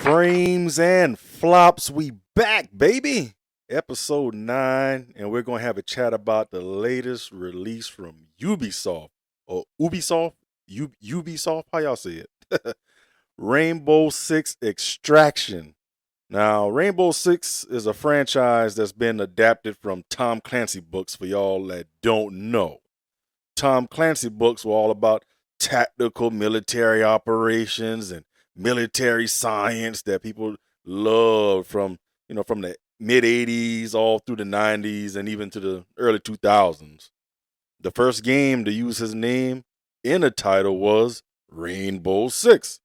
Frames and flops, we back, baby. Episode 9, and we're going to have a chat about the latest release from Ubisoft. Or Ubisoft? Ubisoft? How y'all say it? Rainbow Six Extraction. Now, Rainbow Six is a franchise that's been adapted from Tom Clancy books for y'all that don't know. Tom Clancy books were all about tactical military operations and military science that people loved from the mid 80s all through the 90s and even to the early 2000s. The first game to use his name in the title was Rainbow Six.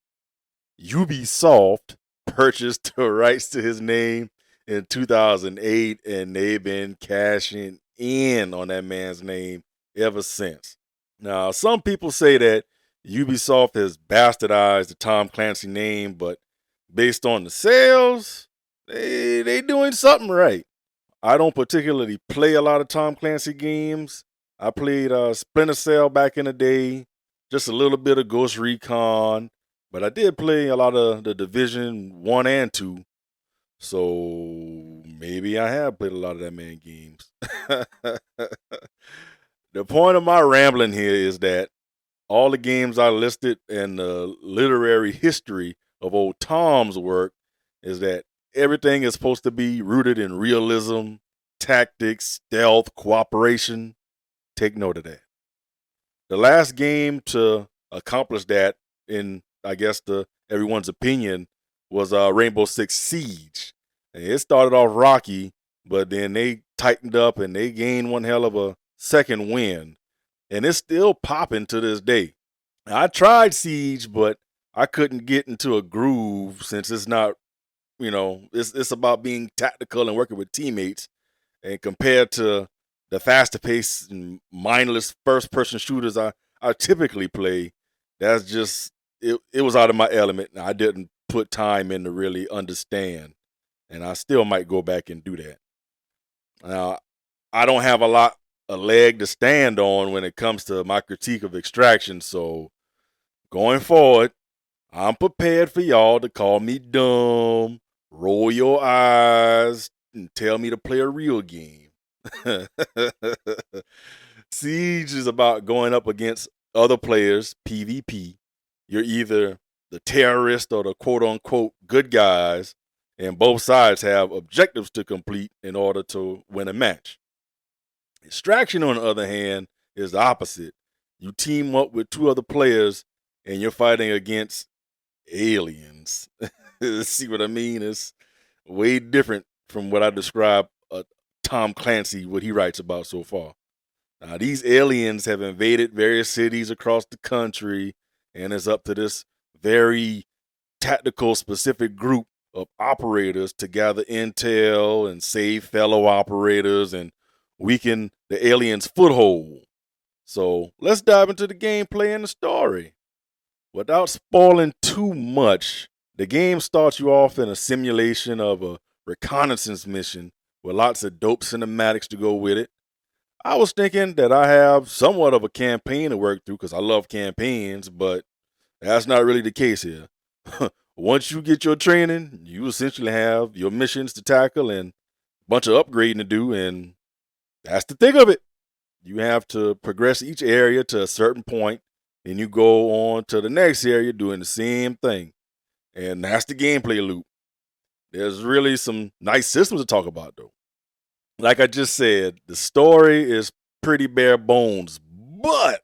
Ubisoft purchased the rights to his name in 2008, and they've been cashing in on that man's name ever since. Now, some people say that Ubisoft has bastardized the Tom Clancy name, but based on the sales, they doing something right. I don't particularly play a lot of Tom Clancy games. I played Splinter Cell back in the day, just a little bit of Ghost Recon, but I did play a lot of the Division 1 and 2, so maybe I have played a lot of that man games. The point of my rambling here is that all the games I listed and the literary history of old Tom's work is that everything is supposed to be rooted in realism, tactics, stealth, cooperation. Take note of that. The last game to accomplish that, in I guess everyone's opinion, was Rainbow Six Siege. And it started off rocky, but then they tightened up and they gained one hell of a second win. And it's still popping to this day. I tried Siege, but I couldn't get into a groove since it's not, it's about being tactical and working with teammates. And compared to the faster paced and mindless first person shooters I typically play, that's just, it was out of my element. I didn't put time in to really understand. And I still might go back and do that. Now, I don't have a leg to stand on when it comes to my critique of Extraction, so going forward, I'm prepared for y'all to call me dumb, roll your eyes, and tell me to play a real game. Siege is about going up against other players, PvP. You're either the terrorist or the quote-unquote good guys, and both sides have objectives to complete in order to win a match. Extraction, on the other hand, is the opposite. You team up with two other players and you're fighting against aliens. See what I mean? It's way different from what I described Tom Clancy, what he writes about so far. Now, these aliens have invaded various cities across the country, and it's up to this very tactical, specific group of operators to gather intel and save fellow operators and weaken the aliens' foothold. So let's dive into the gameplay and the story. Without spoiling too much, the game starts you off in a simulation of a reconnaissance mission with lots of dope cinematics to go with it. I was thinking that I have somewhat of a campaign to work through because I love campaigns, but that's not really the case here. Once you get your training, you essentially have your missions to tackle and a bunch of upgrading to do, and that's the thing of it. You have to progress each area to a certain point, and you go on to the next area doing the same thing. And that's the gameplay loop. There's really some nice systems to talk about, though. Like I just said, the story is pretty bare bones, but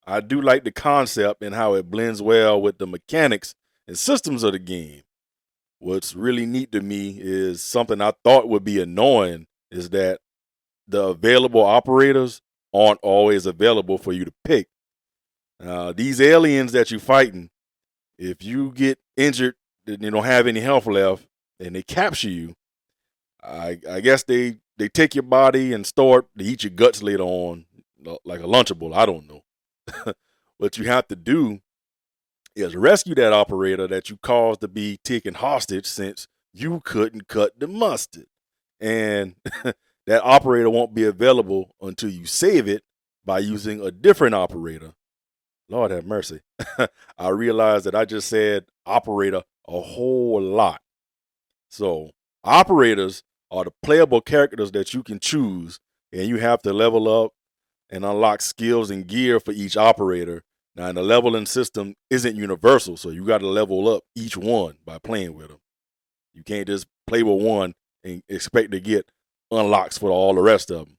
I do like the concept and how it blends well with the mechanics and systems of the game. What's really neat to me is something I thought would be annoying is that the available operators aren't always available for you to pick. These aliens that you're fighting, if you get injured and you don't have any health left and they capture you, I guess they take your body and store it to eat your guts later on, like a Lunchable. I don't know. What you have to do is rescue that operator that you caused to be taken hostage since you couldn't cut the mustard. And that operator won't be available until you save it by using a different operator. Lord have mercy. I realized that I just said operator a whole lot. So operators are the playable characters that you can choose, and you have to level up and unlock skills and gear for each operator. Now, the leveling system isn't universal, so you got to level up each one by playing with them. You can't just play with one and expect to get unlocks for all the rest of them.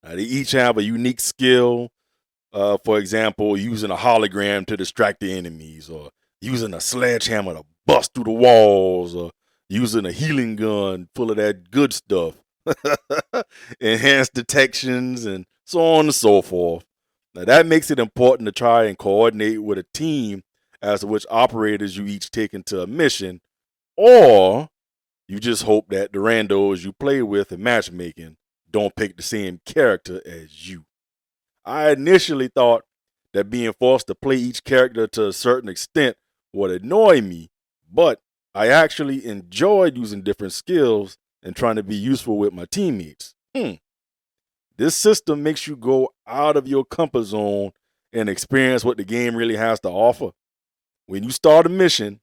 Now, they each have a unique skill. For example, using a hologram to distract the enemies, or using a sledgehammer to bust through the walls, or using a healing gun full of that good stuff. Enhanced detections, and so on and so forth. Now, that makes it important to try and coordinate with a team as to which operators you each take into a mission, or you just hope that the randos you play with in matchmaking don't pick the same character as you. I initially thought that being forced to play each character to a certain extent would annoy me, but I actually enjoyed using different skills and trying to be useful with my teammates. This system makes you go out of your comfort zone and experience what the game really has to offer. When you start a mission,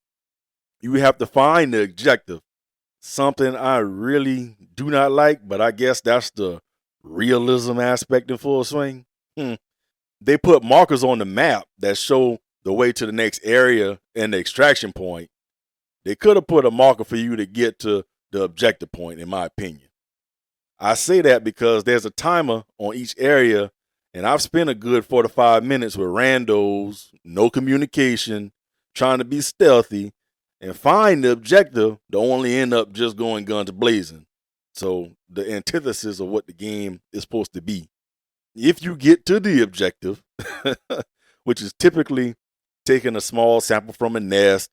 you have to find the objective. Something I really do not like, but I guess that's the realism aspect in full swing. They put markers on the map that show the way to the next area and the extraction point. They could have put a marker for you to get to the objective point, in my opinion. I say that because there's a timer on each area, and I've spent a good 4 to 5 minutes with randos, no communication, trying to be stealthy, and find the objective to only end up just going guns blazing. So the antithesis of what the game is supposed to be. If you get to the objective, which is typically taking a small sample from a nest,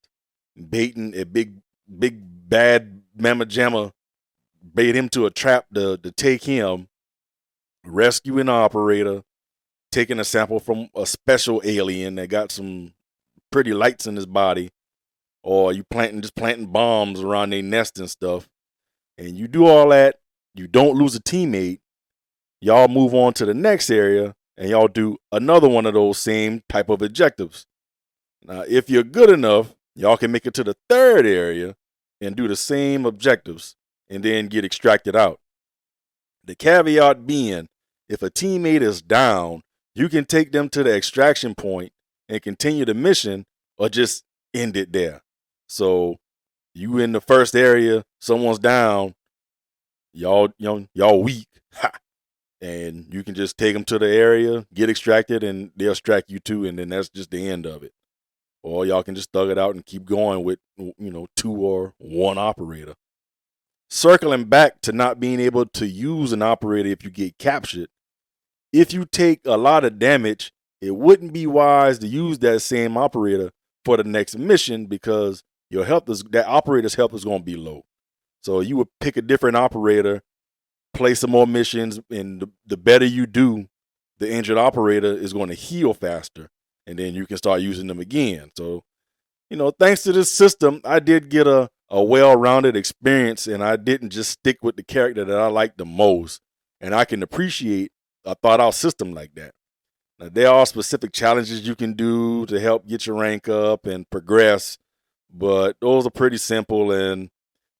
baiting a big bad mamma jamma, bait him to a trap to take him, rescuing an operator, taking a sample from a special alien that got some pretty lights in his body, or you planting bombs around their nest and stuff, and you do all that, you don't lose a teammate, y'all move on to the next area, and y'all do another one of those same type of objectives. Now, if you're good enough, y'all can make it to the third area and do the same objectives and then get extracted out. The caveat being, if a teammate is down, you can take them to the extraction point and continue the mission, or just end it there. So you in the first area, someone's down, y'all weak, and you can just take them to the area, get extracted, and they'll extract you too, and then that's just the end of it. Or y'all can just thug it out and keep going with 2 or 1 operator. Circling back to not being able to use an operator if you get captured, if you take a lot of damage, it wouldn't be wise to use that same operator for the next mission, because that operator's health is going to be low. So you would pick a different operator, play some more missions, and the better you do, the injured operator is going to heal faster, and then you can start using them again. So, thanks to this system, I did get a well-rounded experience, and I didn't just stick with the character that I liked the most. And I can appreciate a thought-out system like that. Now, there are specific challenges you can do to help get your rank up and progress, but those are pretty simple, and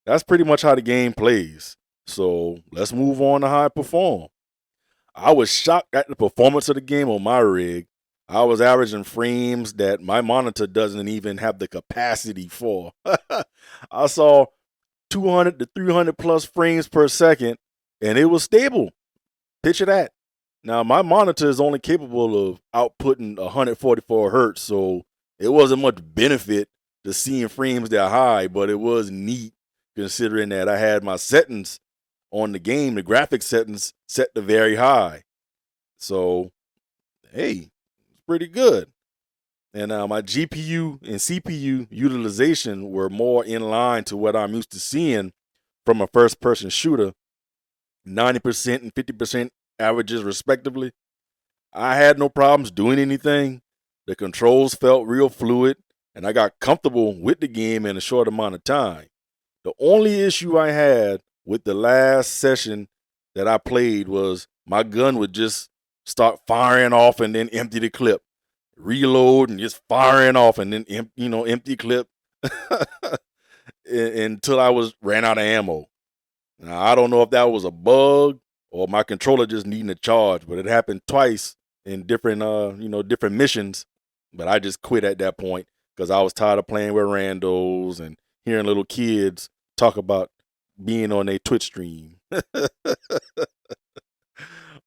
that's pretty much how the game plays. So let's move on to how it performed. I was shocked at the performance of the game on my rig. I was averaging frames that my monitor doesn't even have the capacity for. I saw 200 to 300 plus frames per second, and it was stable. Picture that. Now, my monitor is only capable of outputting 144 hertz, so it wasn't much benefit to seeing frames that high, but it was neat considering that I had my settings on the game, the graphics settings set to very high. So, hey, it's pretty good. And my GPU and CPU utilization were more in line to what I'm used to seeing from a first-person shooter, 90% and 50% averages respectively. I had no problems doing anything. The controls felt real fluid, and I got comfortable with the game in a short amount of time. The only issue I had with the last session that I played was my gun would just start firing off and then empty the clip. Reload and just firing off and then empty clip. until I ran out of ammo. Now, I don't know if that was a bug or my controller just needing a charge, but it happened twice in different different missions. But I just quit at that point because I was tired of playing with randos and hearing little kids talk about being on a Twitch stream.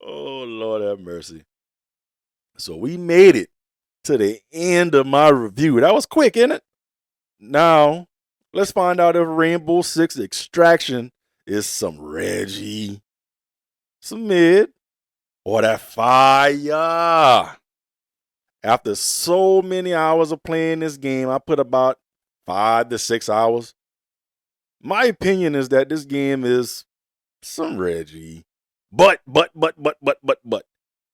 Oh, Lord have mercy. So we made it to the end of my review. That was quick, isn't it? Now, let's find out if Rainbow Six Extraction is some Reggie, some mid, or that fire. After so many hours of playing this game, I put about 5 to 6 hours. My opinion is that this game is some Reggie. But,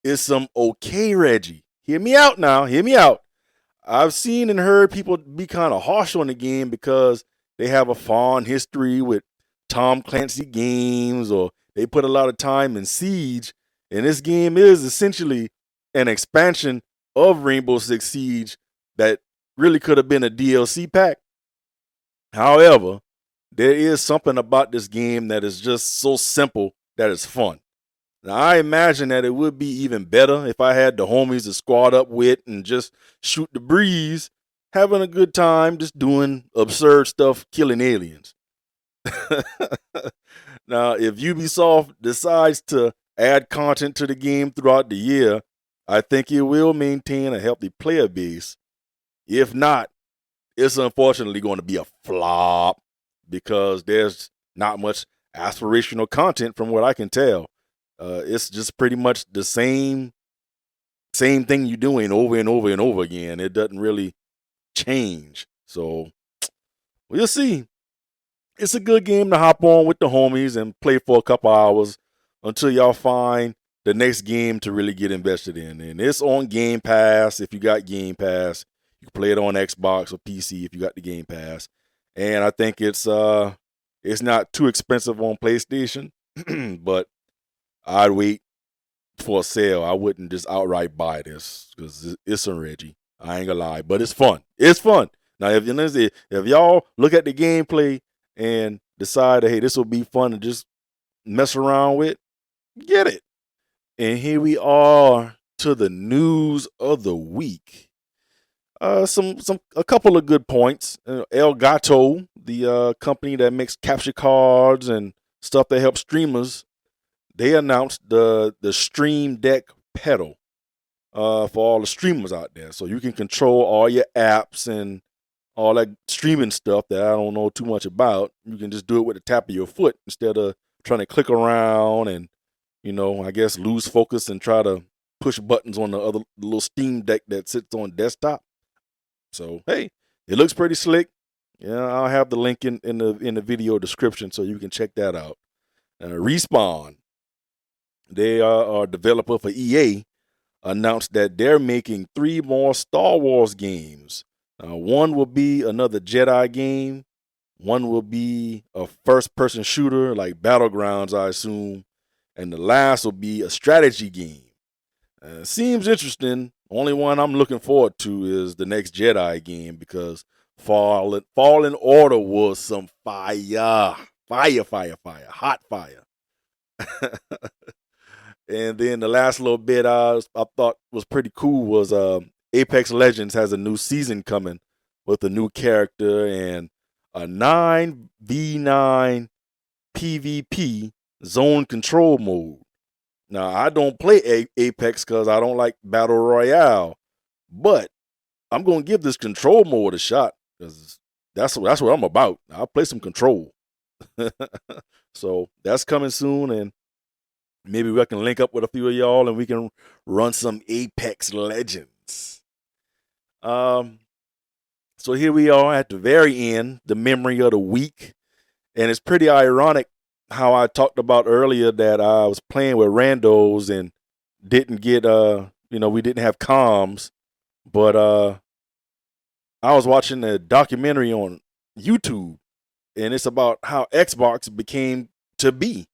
it's some okay Reggie. Hear me out now. Hear me out. I've seen and heard people be kind of harsh on the game because they have a fond history with Tom Clancy games, or they put a lot of time in Siege. And this game is essentially an expansion of Rainbow Six Siege that really could have been a DLC pack. However, there is something about this game that is just so simple that it's fun. Now, I imagine that it would be even better if I had the homies to squad up with and just shoot the breeze, having a good time, just doing absurd stuff, killing aliens. Now, if Ubisoft decides to add content to the game throughout the year, I think it will maintain a healthy player base. If not, it's unfortunately going to be a flop because there's not much aspirational content from what I can tell. It's just pretty much the same thing you're doing over and over and over again. It doesn't really change. So we'll see. It's a good game to hop on with the homies and play for a couple hours until y'all find the next game to really get invested in. And it's on Game Pass. If you got Game Pass, you can play it on Xbox or PC if you got the Game Pass. And I think it's not too expensive on PlayStation, but I'd wait for a sale. I wouldn't just outright buy this because it's a Reggie. I ain't gonna lie, but it's fun. It's fun. Now, if y'all look at the gameplay and decide, hey, this will be fun to just mess around with, get it. And here we are to the news of the week. A couple of good points. Elgato, the company that makes capture cards and stuff that helps streamers, they announced the Stream Deck pedal for all the streamers out there. So you can control all your apps and all that streaming stuff that I don't know too much about. You can just do it with the tap of your foot instead of trying to click around and, I guess lose focus and try to push buttons on the other little Steam Deck that sits on desktop. So, hey, it looks pretty slick. Yeah, I'll have the link in the video description so you can check that out. Respawn, they are a developer for EA, announced that they're making 3 more Star Wars games. One will be another Jedi game. One will be a first-person shooter like Battlegrounds, I assume. And the last will be a strategy game. Seems interesting. Only one I'm looking forward to is the next Jedi game because Fallen Order was some fire. Hot fire. And then the last little bit I thought was pretty cool was Apex Legends has a new season coming with a new character and a 9v9 PvP zone control mode. Now, I don't play Apex because I don't like Battle Royale, but I'm going to give this control mode a shot because that's what I'm about. I'll play some control. So that's coming soon, and maybe we can link up with a few of y'all and we can run some Apex Legends. So here we are at the very end, the memory of the week. And it's pretty ironic how I talked about earlier that I was playing with randos and didn't get, we didn't have comms. But I was watching a documentary on YouTube, and it's about how Xbox became to be.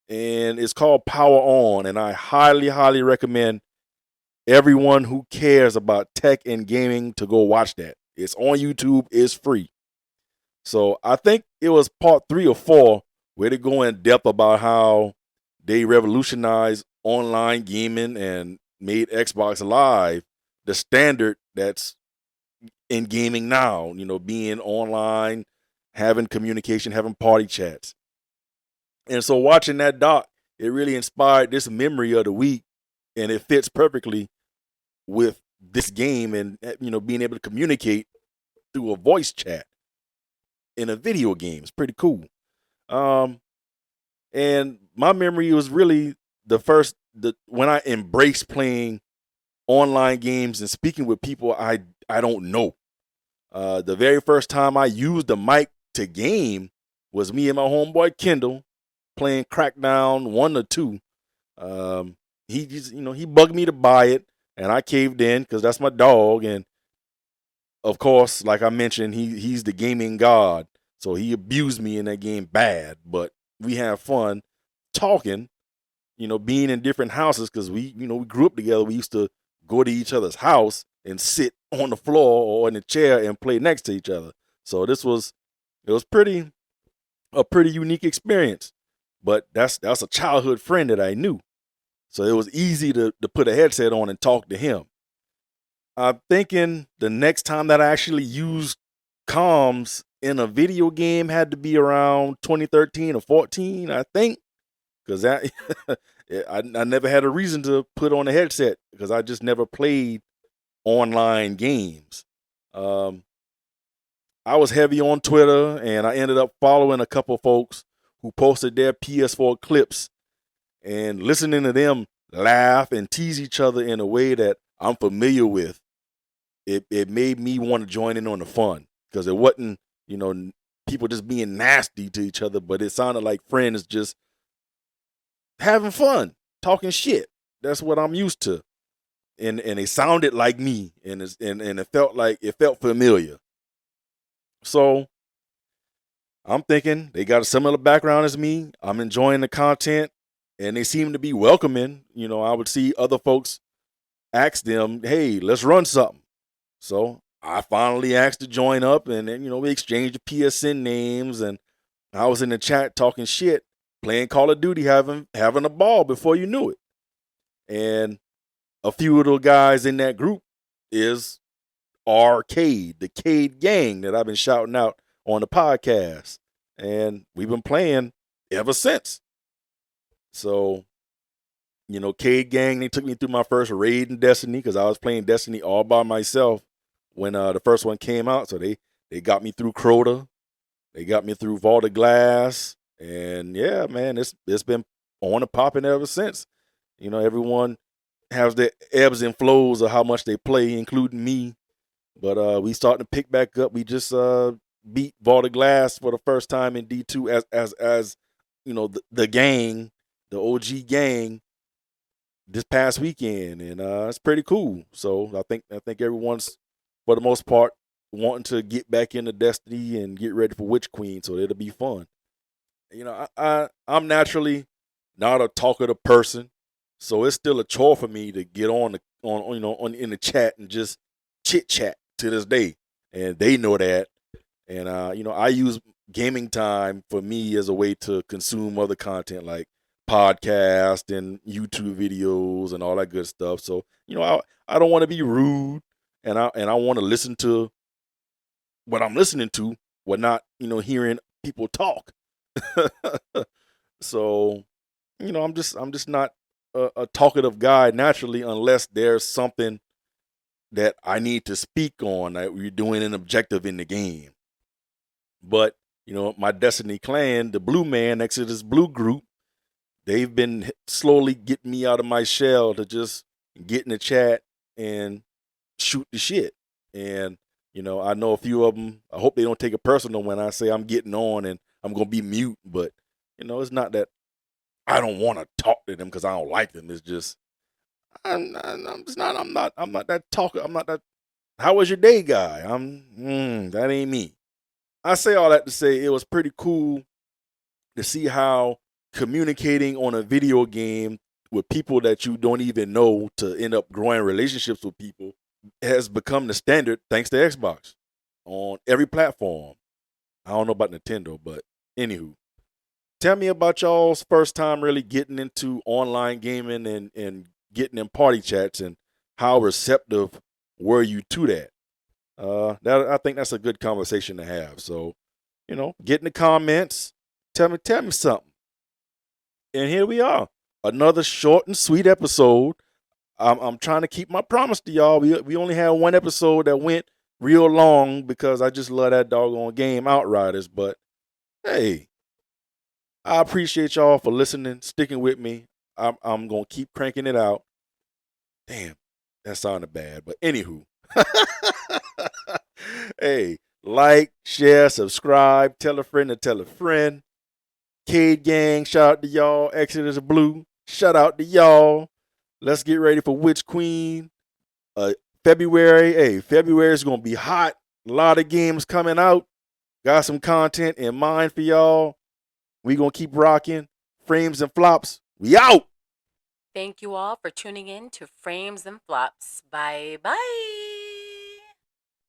And it's called Power On, and I highly, highly recommend everyone who cares about tech and gaming to go watch that. It's on YouTube. It's free. So I think it was part 3 or 4 where they go in depth about how they revolutionized online gaming and made Xbox Live the standard that's in gaming now, being online, having communication, having party chats. And so watching that doc, it really inspired this memory of the week, and it fits perfectly with this game and being able to communicate through a voice chat in a video game. It's pretty cool. Um, and my memory was really when I embraced playing online games and speaking with people I don't know. The very first time I used the mic to game was me and my homeboy Kendall playing Crackdown 1 or 2. He bugged me to buy it, and I caved in because that's my dog. And of course, like I mentioned, he's the gaming god, so he abused me in that game bad. But we have fun talking, being in different houses because we grew up together. We used to go to each other's house and sit on the floor or in a chair and play next to each other. So it was a pretty unique experience. But that's a childhood friend that I knew. So it was easy to put a headset on and talk to him. I'm thinking the next time that I actually used comms in a video game had to be around 2013 or 14, I think. Because I never had a reason to put on a headset because I just never played online games. I was heavy on Twitter, and I ended up following a couple folks who posted their PS4 clips and listening to them laugh and tease each other in a way that I'm familiar with. It made me want to join in on the fun because it wasn't, people just being nasty to each other, but it sounded like friends just having fun, talking shit. That's what I'm used to. And they sounded like me, and it felt familiar. So I'm thinking they got a similar background as me. I'm enjoying the content, and they seem to be welcoming. I would see other folks ask them, "Hey, let's run something." So I finally asked to join up, and then we exchanged the PSN names, and I was in the chat talking shit, playing Call of Duty, having a ball before you knew it. And a few of the guys in that group is Arcade, the Cade gang that I've been shouting out on the podcast. And we've been playing ever since. So, Cade gang, they took me through my first raid in Destiny because I was playing Destiny all by myself when the first one came out. So they got me through Crota. They got me through Vault of Glass. And yeah, man, it's been on and popping ever since. Everyone has their ebbs and flows of how much they play, including me. But we starting to pick back up. We just beat Vault of Glass for the first time in D2 as the gang, the OG gang, this past weekend, and it's pretty cool. So I think everyone's, for the most part, wanting to get back into Destiny and get ready for Witch Queen. So it'll be fun. I'm naturally not a talkative person, so it's still a chore for me to get on in the chat and just chit chat to this day, and they know that. And I use gaming time for me as a way to consume other content like podcast and YouTube videos and all that good stuff. So I don't want to be rude, and I want to listen to what I'm listening to, what not hearing people talk. So I'm just not a talkative guy naturally unless there's something that I need to speak on that we're doing an objective in the game. But my Destiny clan, the Blue Man, Exodus Blue group, they've been slowly getting me out of my shell to just get in the chat and shoot the shit. And I know a few of them. I hope they don't take it personal when I say I'm getting on and I'm gonna be mute. But it's not that I don't want to talk to them because I don't like them. It's just I'm not that talker. I'm not that. How was your day, guy? That ain't me. I say all that to say it was pretty cool to see how communicating on a video game with people that you don't even know to end up growing relationships with people has become the standard thanks to Xbox on every platform. I don't know about Nintendo, but anywho, tell me about y'all's first time really getting into online gaming and getting in party chats, and how receptive were you to that? That I think that's a good conversation to have. So, get in the comments. Tell me something. And here we are, another short and sweet episode. I'm trying to keep my promise to y'all. We only had one episode that went real long because I just love that doggone game, Outriders. But hey, I appreciate y'all for listening, sticking with me. I'm gonna keep cranking it out. Damn, that sounded bad. But anywho, hey, like, share, subscribe, tell a friend to tell a friend. Cade Gang, shout out to y'all. Exodus Blue, shout out to y'all. Let's get ready for Witch Queen. February. Hey, February is gonna be hot. A lot of games coming out. Got some content in mind for y'all. We gonna keep rocking. Frames and flops. We out. Thank you all for tuning in to Frames and Flops. Bye bye.